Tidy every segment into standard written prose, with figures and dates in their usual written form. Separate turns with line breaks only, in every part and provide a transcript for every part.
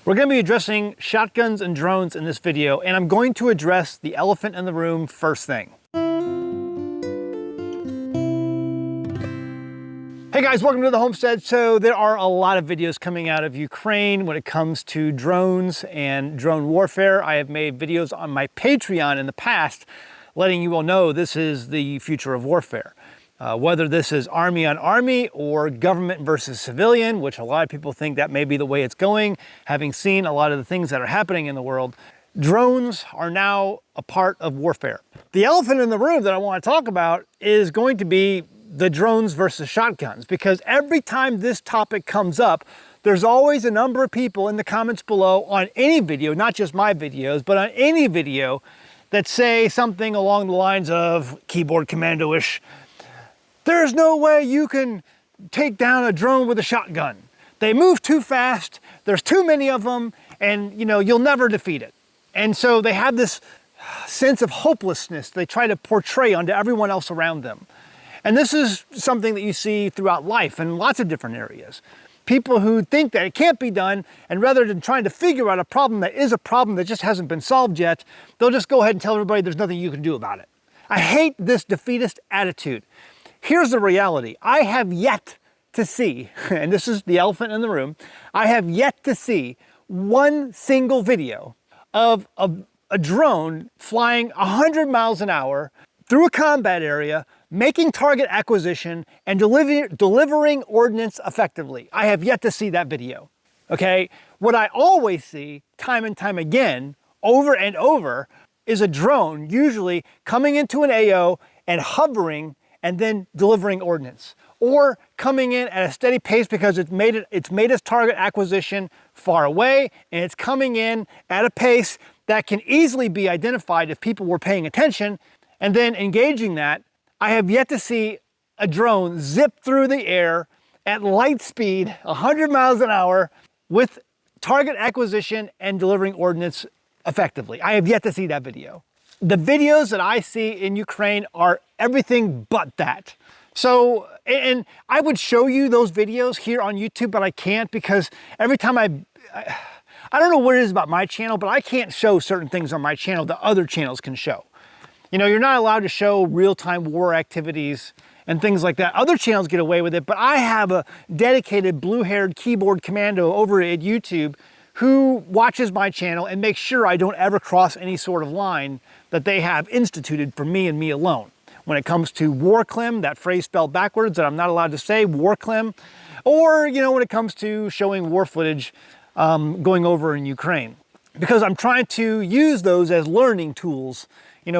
We're going to be addressing shotguns and drones in this video, and I'm going to address the elephant in the room first thing. Hey guys, welcome to the Homestead. So there are a lot of videos coming out of Ukraine when it comes to drones and drone warfare. I have made videos on my Patreon in the past letting you all know this is the future of warfare. Whether this is army on army or government versus civilian, which a lot of people think that may be the way it's going, having seen a lot of the things that are happening in the world, drones are now a part of warfare. The elephant in the room that I want to talk about is going to be the drones versus shotguns, because every time this topic comes up, there's always a number of people in the comments below on any video, not just my videos, but on any video that say something along the lines of keyboard commando-ish. There's no way you can take down a drone with a shotgun. They move too fast, there's too many of them, and you'll never defeat it. And so they have this sense of hopelessness they try to portray onto everyone else around them. And this is something that you see throughout life in lots of different areas. People who think that it can't be done, and rather than trying to figure out a problem that is a problem that just hasn't been solved yet, they'll just go ahead and tell everybody there's nothing you can do about it. I hate this defeatist attitude. Here's the reality. I have yet to see, and this is the elephant in the room, I have yet to see one single video of a drone flying 100 miles an hour through a combat area, making target acquisition, and delivering ordnance effectively. I have yet to see that video, okay? What I always see, time and time again, over and over, is a drone usually coming into an AO and hovering and then delivering ordnance, or coming in at a steady pace because it's made its target acquisition far away, and it's coming in at a pace that can easily be identified if people were paying attention, and then engaging that. I have yet to see a drone zip through the air at light speed, 100 miles an hour, with target acquisition and delivering ordnance effectively. I have yet to see that video. The videos that I see in Ukraine are everything but that. So, and I would show you those videos here on YouTube, but I can't, because every time I don't know what it is about my channel, but I can't show certain things on my channel that other channels can show. You're not allowed to show real-time war activities and things like that. Other channels get away with it, but I have a dedicated blue-haired keyboard commando over at YouTube who watches my channel and makes sure I don't ever cross any sort of line that they have instituted for me and me alone. When it comes to warclim, that phrase spelled backwards that I'm not allowed to say, warclim, or when it comes to showing war footage going over in Ukraine. Because I'm trying to use those as learning tools,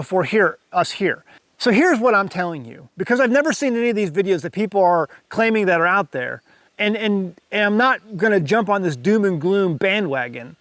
for us here. So here's what I'm telling you, because I've never seen any of these videos that people are claiming that are out there. And I'm not gonna jump on this doom and gloom bandwagon.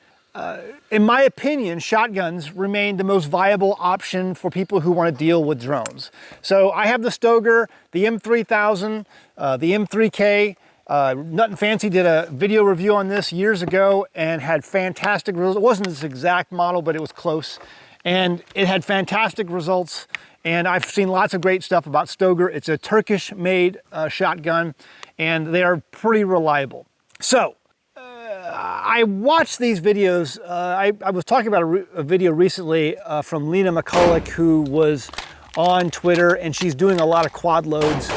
In my opinion, shotguns remain the most viable option for people who want to deal with drones. So I have the Stoeger, the M3000, the M3K. Nut and Fancy did a video review on this years ago and had fantastic results. It wasn't this exact model, but it was close. And it had fantastic results. And I've seen lots of great stuff about Stoeger. It's a Turkish-made shotgun, and they are pretty reliable. So, I watched these videos. I was talking about a video recently from Lena McCulloch, who was on Twitter, and she's doing a lot of quad loads,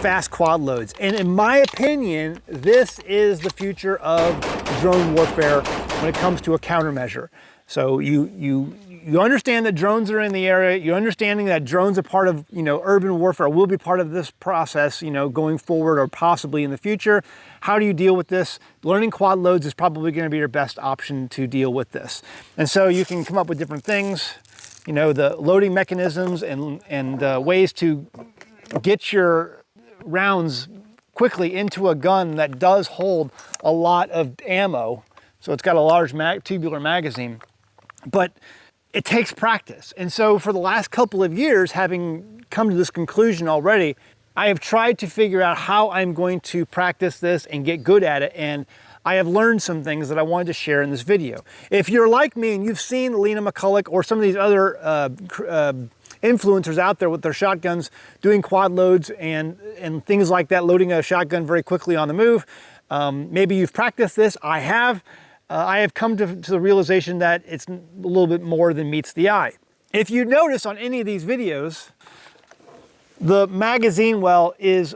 fast quad loads. And in my opinion, this is the future of drone warfare when it comes to a countermeasure. So you understand that drones are in the area. You're understanding that drones are part of, urban warfare, will be part of this process, going forward or possibly in the future. How do you deal with this? Learning quad loads is probably going to be your best option to deal with this. And so you can come up with different things, the loading mechanisms and ways to get your rounds quickly into a gun that does hold a lot of ammo. So it's got a large tubular magazine, but it takes practice. And so for the last couple of years, having come to this conclusion already, I have tried to figure out how I'm going to practice this and get good at it. And I have learned some things that I wanted to share in this video. If you're like me and you've seen Lena McCulloch or some of these other influencers out there with their shotguns doing quad loads and things like that, loading a shotgun very quickly on the move, maybe you've practiced this. I have. I have come to the realization that it's a little bit more than meets the eye. If you notice on any of these videos, the magazine well is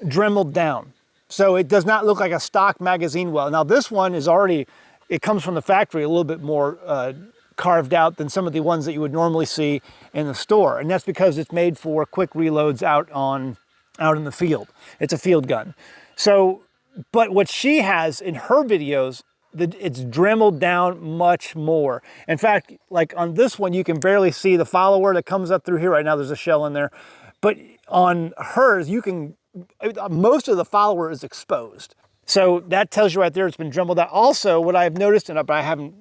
dremeled down. So it does not look like a stock magazine well. Now this one is already, it comes from the factory a little bit more carved out than some of the ones that you would normally see in the store. And that's because it's made for quick reloads out in the field. It's a field gun. So, but what she has in her videos, it's dremeled down much more. In fact, like on this one, you can barely see the follower that comes up through here. Right now there's a shell in there. But on hers, you can, most of the follower is exposed. So that tells you right there it's been dremeled out. Also, what I've noticed, but I haven't,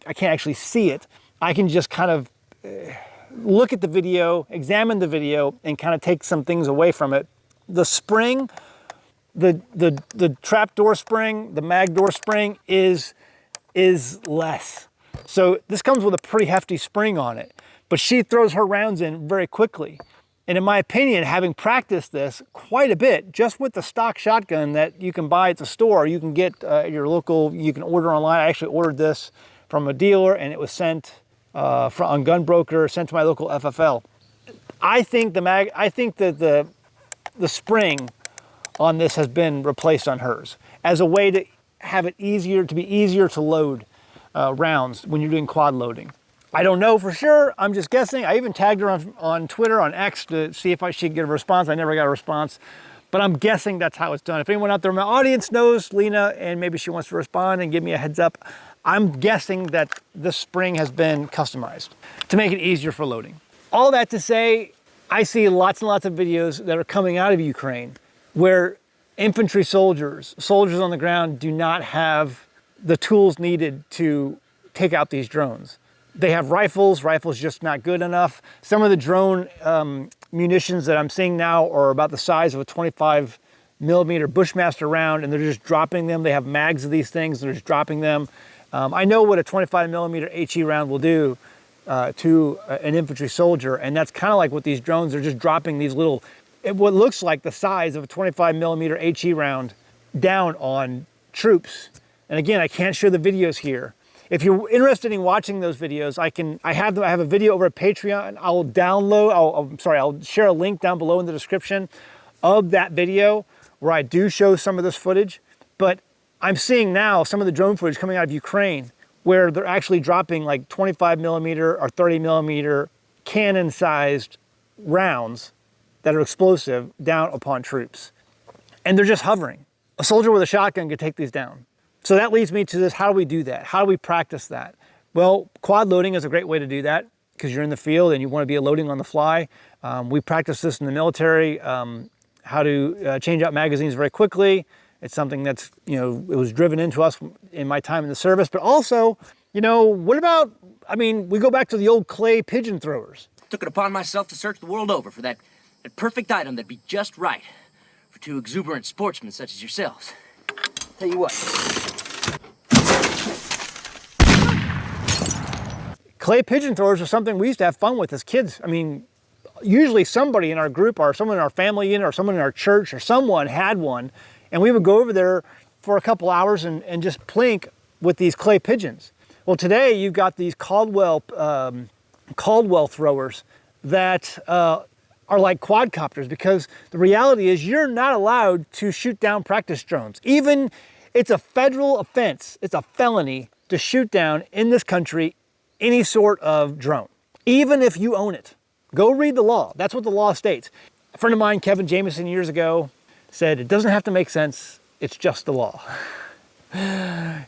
I can't actually see it. I can just kind of look at the video, examine the video, and kind of take some things away from it. The spring, the trap door spring, the mag door spring is less. So this comes with a pretty hefty spring on it, but she throws her rounds in very quickly. And in my opinion, having practiced this quite a bit, just with the stock shotgun that you can buy at the store, you can get at your local, you can order online. I actually ordered this from a dealer and it was sent on Gunbroker, sent to my local FFL. I think that the spring on this has been replaced on hers as a way to have it easier, to be easier to load rounds when you're doing quad loading. I don't know for sure, I'm just guessing. I even tagged her on Twitter, on X, to see if she could get a response. I never got a response, but I'm guessing that's how it's done. If anyone out there in my audience knows Lena and maybe she wants to respond and give me a heads up, I'm guessing that this spring has been customized to make it easier for loading. All that to say, I see lots and lots of videos that are coming out of Ukraine where infantry soldiers on the ground do not have the tools needed to take out these drones. They have rifles just not good enough. Some of the drone munitions that I'm seeing now are about the size of a 25 millimeter Bushmaster round, and they're just dropping them. They have mags of these things, they're just dropping them. I know what a 25 millimeter HE round will do to an infantry soldier, and that's kind of like what these drones are just dropping these little, what looks like the size of a 25 millimeter HE round down on troops. And again, I can't show the videos here. If you're interested in watching those videos, I have a video over at Patreon. I'll share a link down below in the description of that video where I do show some of this footage. But I'm seeing now some of the drone footage coming out of Ukraine where they're actually dropping like 25 millimeter or 30 millimeter cannon-sized rounds that are explosive down upon troops. And they're just hovering. A soldier with a shotgun could take these down. So that leads me to this, how do we do that? How do we practice that? Well, quad loading is a great way to do that because you're in the field and you want to be loading on the fly. We practice this in the military, how to change out magazines very quickly. It's something that's, it was driven into us in my time in the service, but also, what about, we go back to the old clay pigeon throwers.
Took it upon myself to search the world over for that perfect item that'd be just right for two exuberant sportsmen such as yourselves. Tell you what.
Clay pigeon throwers are something we used to have fun with as kids. Usually somebody in our group or someone in our family unit or someone in our church or someone had one, and we would go over there for a couple hours and just plink with these clay pigeons. Well, today you've got these Caldwell throwers that are like quadcopters, because the reality is you're not allowed to shoot down practice drones. Even it's a federal offense, it's a felony to shoot down in this country any sort of drone, even if you own it. Go read the law. That's what the law states. A friend of mine, Kevin Jameson, years ago said, it doesn't have to make sense, it's just the law.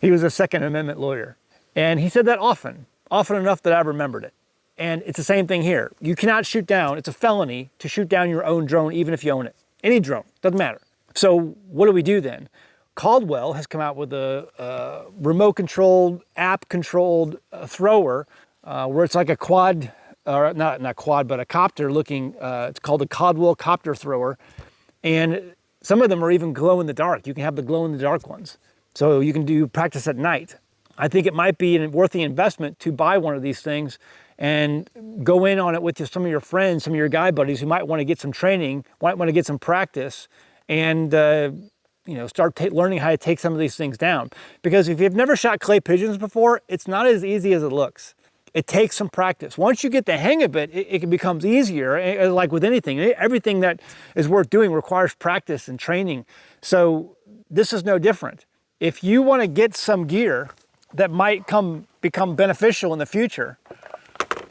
He was a Second Amendment lawyer. And he said that often enough that I remembered it. And it's the same thing here. You cannot shoot down, it's a felony to shoot down your own drone, even if you own it. Any drone, doesn't matter. So what do we do then? Caldwell has come out with a remote-controlled, app-controlled thrower where it's like a quad, or not quad, but a copter looking, it's called a Caldwell copter thrower. And some of them are even glow-in-the-dark. You can have the glow-in-the-dark ones. So you can do practice at night. I think it might be worth the investment to buy one of these things and go in on it with some of your friends, some of your guy buddies who might want to get some training, might want to get some practice, and start learning how to take some of these things down. Because if you've never shot clay pigeons before, it's not as easy as it looks. It takes some practice. Once you get the hang of it, it becomes easier. Like with anything, everything that is worth doing requires practice and training. So this is no different. If you want to get some gear that might become beneficial in the future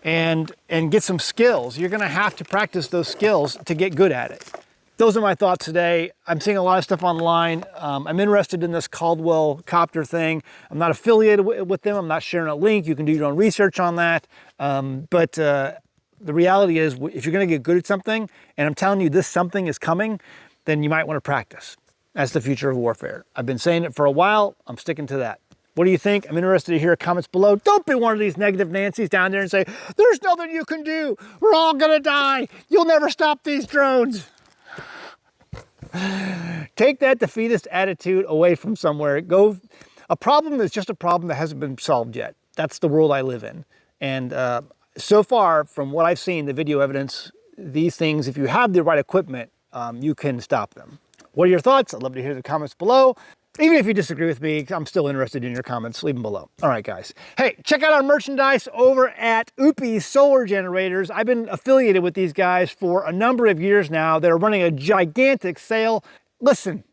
and get some skills, you're going to have to practice those skills to get good at it. Those are my thoughts today. I'm seeing a lot of stuff online. I'm interested in this Caldwell copter thing. I'm not affiliated with them. I'm not sharing a link. You can do your own research on that. But the reality is, if you're gonna get good at something, and I'm telling you this something is coming, then you might wanna practice. That's the future of warfare. I've been saying it for a while. I'm sticking to that. What do you think? I'm interested to hear comments below. Don't be one of these negative Nancys down there and say, there's nothing you can do. We're all gonna die. You'll never stop these drones. Take that defeatist attitude away from somewhere. A problem is just a problem that hasn't been solved yet. That's the world I live in. And so far, from what I've seen, the video evidence, these things, if you have the right equipment, you can stop them. What are your thoughts? I'd love to hear the comments below. Even if you disagree with me, I'm still interested in your comments. Leave them below. All right, guys. Hey, check out our merchandise over at OUPES Solar Generators. I've been affiliated with these guys for a number of years now. They're running a gigantic sale. Listen,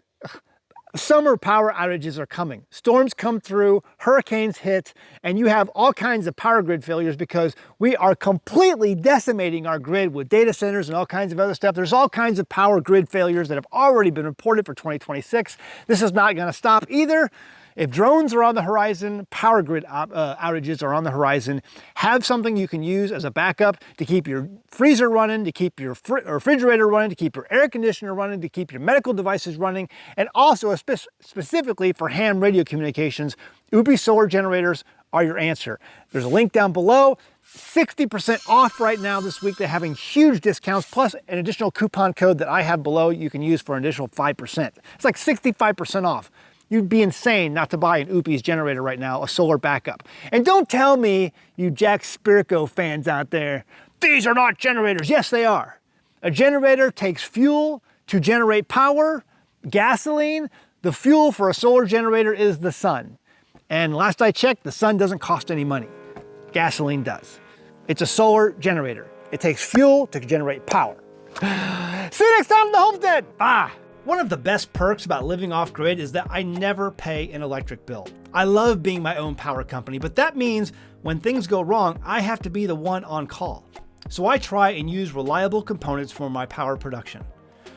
summer power outages are coming. Storms come through, hurricanes hit, and you have all kinds of power grid failures because we are completely decimating our grid with data centers and all kinds of other stuff. There's all kinds of power grid failures that have already been reported for 2026. This is not going to stop either. If drones are on the horizon, power grid outages are on the horizon. Have something you can use as a backup to keep your freezer running, to keep your refrigerator running, to keep your air conditioner running, to keep your medical devices running, and also specifically for ham radio communications, OUPES Solar Generators are your answer. There's a link down below. 60% off right now this week. They're having huge discounts, plus an additional coupon code that I have below you can use for an additional 5%. It's like 65% off. You'd be insane not to buy an OUPES generator right now, a solar backup. And don't tell me, you Jack Spirko fans out there, these are not generators. Yes, they are. A generator takes fuel to generate power, gasoline. The fuel for a solar generator is the sun. And last I checked, the sun doesn't cost any money. Gasoline does. It's a solar generator. It takes fuel to generate power. See you next time on the Homestead. Bye. One of the best perks about living off-grid is that I never pay an electric bill. I love being my own power company, but that means when things go wrong, I have to be the one on call. So I try and use reliable components for my power production.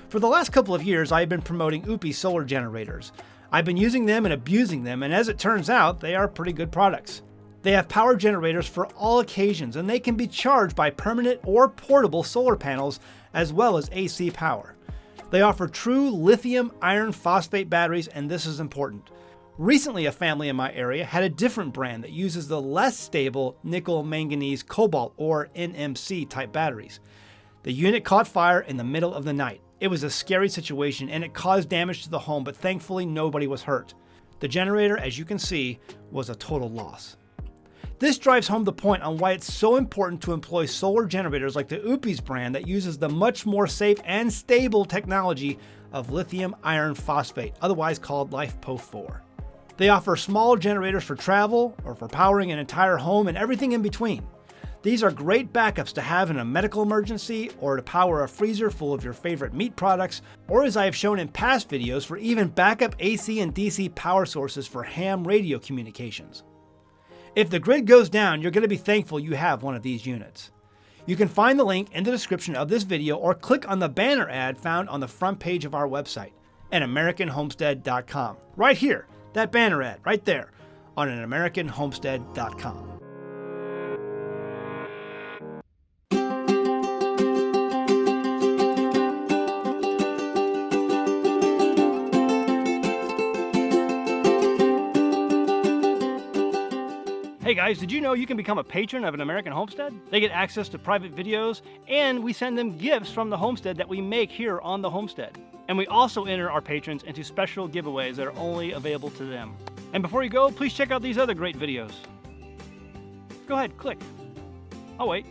For the last couple of years, I've been promoting OUPES solar generators. I've been using them and abusing them, and as it turns out, they are pretty good products. They have power generators for all occasions, and they can be charged by permanent or portable solar panels, as well as AC power. They offer true lithium iron phosphate batteries, and this is important. Recently, a family in my area had a different brand that uses the less stable nickel manganese cobalt or NMC type batteries. The unit caught fire in the middle of the night. It was a scary situation and it caused damage to the home, but thankfully nobody was hurt. The generator, as you can see, was a total loss. This drives home the point on why it's so important to employ solar generators like the OUPES brand that uses the much more safe and stable technology of lithium iron phosphate, otherwise called LiFePO4. They offer small generators for travel or for powering an entire home and everything in between. These are great backups to have in a medical emergency or to power a freezer full of your favorite meat products, or as I have shown in past videos, for even backup AC and DC power sources for ham radio communications. If the grid goes down, you're going to be thankful you have one of these units. You can find the link in the description of this video or click on the banner ad found on the front page of our website at AmericanHomestead.com. Right here, that banner ad right there on AmericanHomestead.com. Hey guys, did you know you can become a patron of an American Homestead? They get access to private videos, and we send them gifts from the homestead that we make here on the homestead. And we also enter our patrons into special giveaways that are only available to them. And before you go, please check out these other great videos. Go ahead, click. Oh wait,